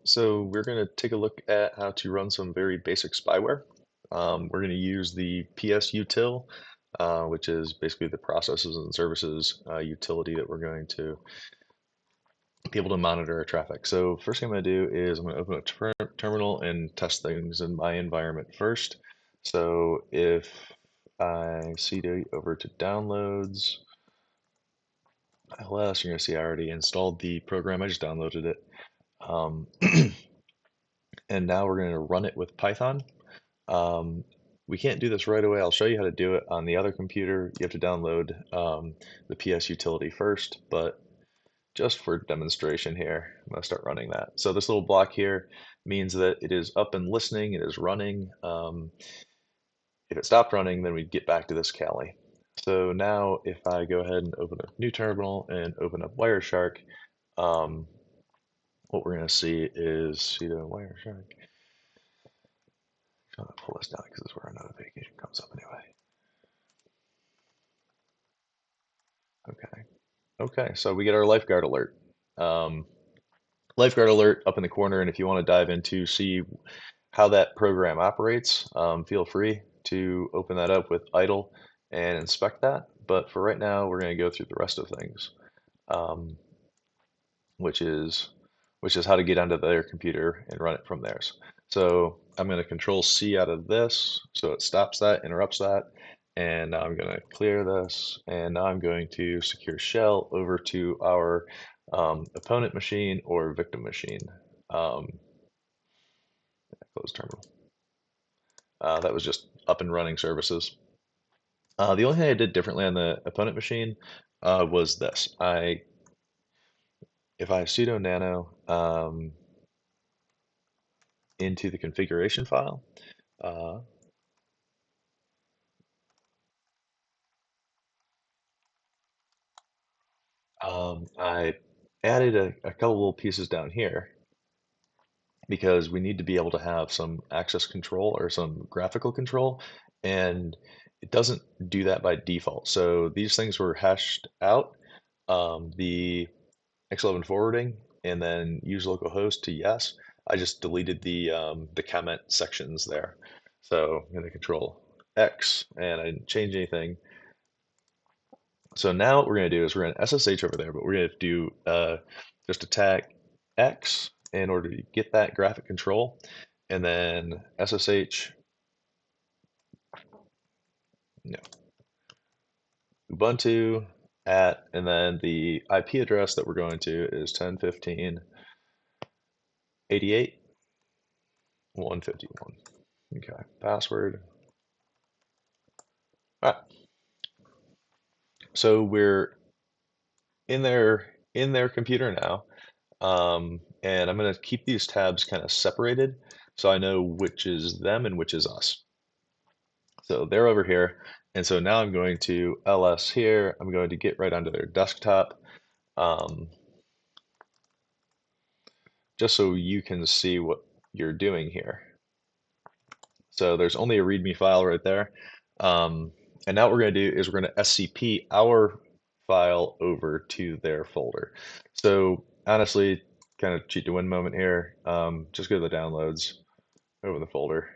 So we're going to take a look at how to run some very basic spyware. We're going to use the PS util, which is basically the processes and services utility that we're going to be able to monitor our traffic. So first thing I'm going to do is I'm going to open a terminal and test things in my environment first. So if I cd over to downloads, ls, you're going to see I already installed the program. I just downloaded it. Um, and now we're going to run it with Python. Um, we can't do this right away. I'll show you how to do it on the other computer. You have to download the PS utility first, but just for demonstration here, I'm going to start running that. So this little block here means that it is up and listening, it is running. If it stopped running, then we'd get back to this Kali. So now if I go ahead and open a new terminal and open up Wireshark, um, what we're going to see is sudo Wireshark. I'm going to pull this down because this is where our notification comes up anyway. Okay. Okay, so we get our lifeguard alert. Um, Lifeguard alert up in the corner, and if you want to dive into see how that program operates, feel free to open that up with idle and inspect that. But for right now, we're going to go through the rest of things, um, which is how to get onto their computer and run it from theirs. So I'm going to control C out of this, so it stops that, interrupts that. And now I'm going to clear this, and now I'm going to secure shell over to our opponent machine or victim machine. Um, Close terminal. That was just up and running services. The only thing I did differently on the opponent machine was this. If I sudo nano into the configuration file, uh, I added a couple little pieces down here because we need to be able to have some access control or some graphical control, and it doesn't do that by default. So these things were hashed out, the X11 forwarding, and then use localhost to yes. I just deleted the comment sections there. So I'm going to control X, and I didn't change anything. So now what we're going to do is we're going to SSH over there, but we're going to do just attack X in order to get that graphic control, and then SSH, no, Ubuntu at, and then the IP address that we're going to is 10.15.88.151. Okay, password. All right, so we're in their computer now, and I'm going to keep these tabs kind of separated so I know which is them and which is us. So they're over here, and so now I'm going to ls here. I'm going to get right onto their desktop, um, just so you can see what you're doing here. So there's only a README file right there. And now what we're going to do is we're going to SCP our file over to their folder. So honestly, kind of cheat to win moment here. Just go to the downloads, open the folder.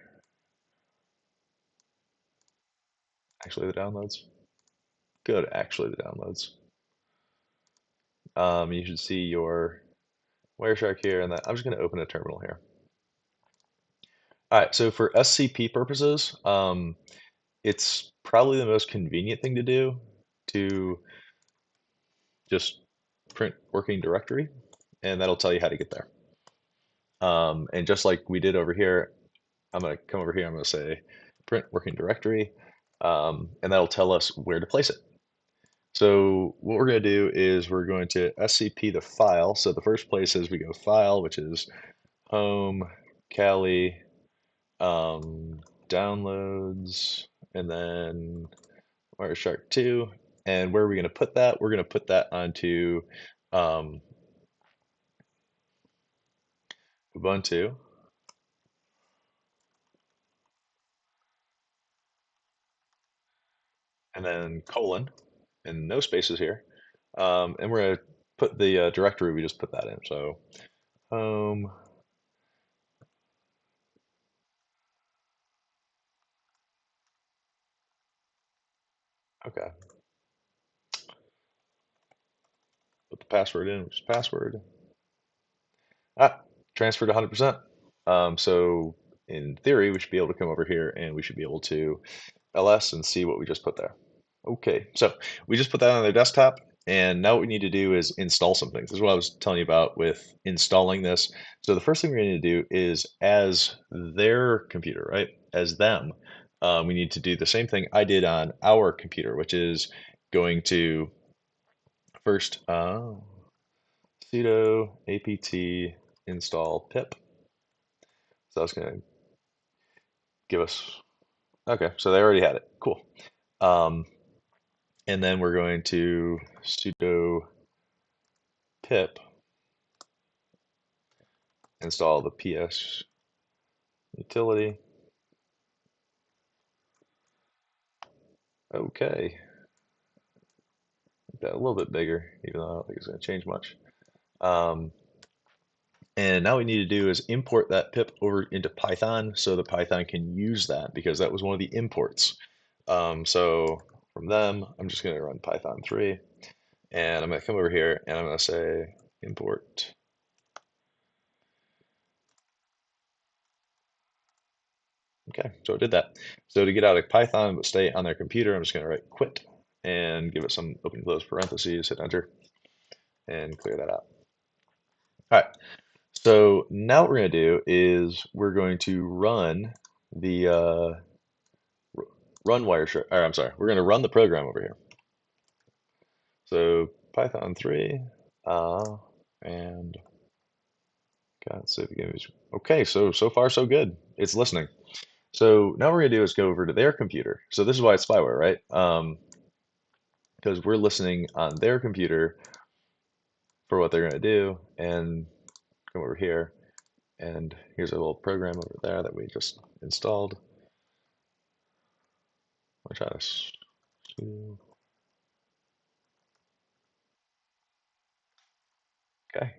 Actually, the downloads. Go to actually the downloads. You should see your Wireshark here, and I'm just going to open a terminal here. All right, so for SCP purposes, it's probably the most convenient thing to do to just print working directory, and that'll tell you how to get there. And just like we did over here, I'm going to come over here, I'm going to say print working directory, and that'll tell us where to place it. So what we're going to do is we're going to SCP the file. So the first place is we go file, which is home, Kali, downloads, and then Wireshark 2. And where are we going to put that? We're going to put that onto Ubuntu. And then colon, and no spaces here. And we're going to put the directory we just put that in. So home, Okay. Put the password in, which is password. Ah, transferred 100%. So in theory, we should be able to come over here and we should be able to ls and see what we just put there. Okay, so we just put that on their desktop, and now what we need to do is install some things. This is what I was telling you about with installing this. So the first thing we need to do is, as their computer, right, as them, we need to do the same thing I did on our computer, which is going to first sudo apt install pip. So that's going to give us, okay, so they already had it. Cool. Um, and then we're going to sudo pip install the ps utility. Okay, make that a little bit bigger, even though I don't think it's going to change much. Um, and now what we need to do is import that pip over into Python so the Python can use that because that was one of the imports. So from them, I'm just going to run Python 3, and I'm going to come over here and I'm going to say import. Okay, so it did that. So to get out of Python but stay on their computer, I'm just going to write quit and give it some open close parentheses, hit enter, and clear that out. All right, so now what we're going to do is we're going to run the run Wireshark, or I'm sorry, we're going to run the program over here. So Python 3, and God, save the image. Okay, so far so good. It's listening. So now what we're going to do is go over to their computer. So this is why it's spyware, right? Because we're listening on their computer for what they're going to do, and come over here, and here's a little program over there that we just installed. I'll try this. Okay,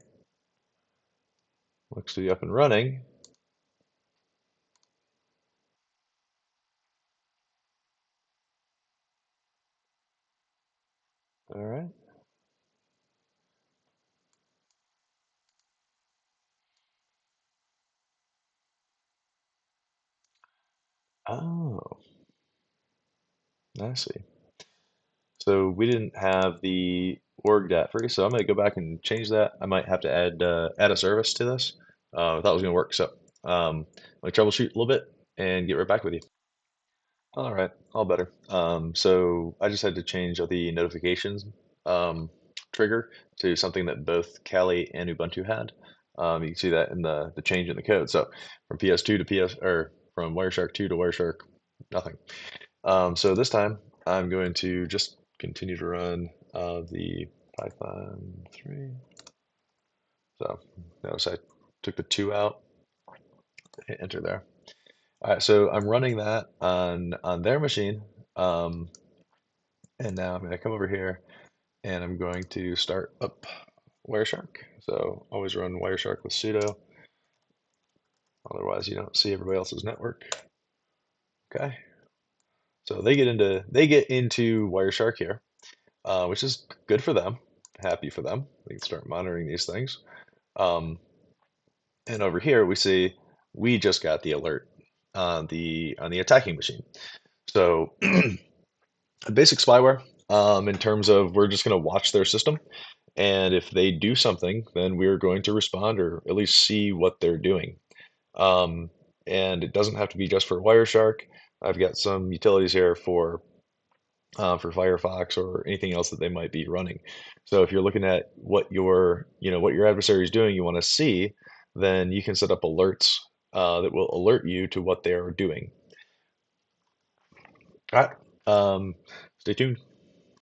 looks to be up and running. All right. Oh, I see. So we didn't have the org free, so I'm going to go back and change that. I might have to add a service to this. I thought it was going to work, so let me troubleshoot a little bit and get right back with you. All right, all better. So I just had to change the notifications trigger to something that both Kali and Ubuntu had. You can see that in the change in the code. So from PS2 to PS, or from Wireshark 2 to Wireshark nothing. So this time I'm going to just continue to run the Python 3. So notice I took the 2 out, hit enter there. All right, so I'm running that on their machine. And now I'm going to come over here and I'm going to start up Wireshark. So always run Wireshark with sudo. Otherwise, you don't see everybody else's network. Okay. So they get into Wireshark here, which is good for them. Happy for them. They can start monitoring these things. Um, and over here we see we just got the alert on the attacking machine. So basic spyware in terms of we're just going to watch their system. And if they do something, then we're going to respond or at least see what they're doing. Um, and it doesn't have to be just for Wireshark. I've got some utilities here for Firefox or anything else that they might be running. So if you're looking at what what your adversary is doing, you want to see, then you can set up alerts that will alert you to what they are doing. All right. Stay tuned.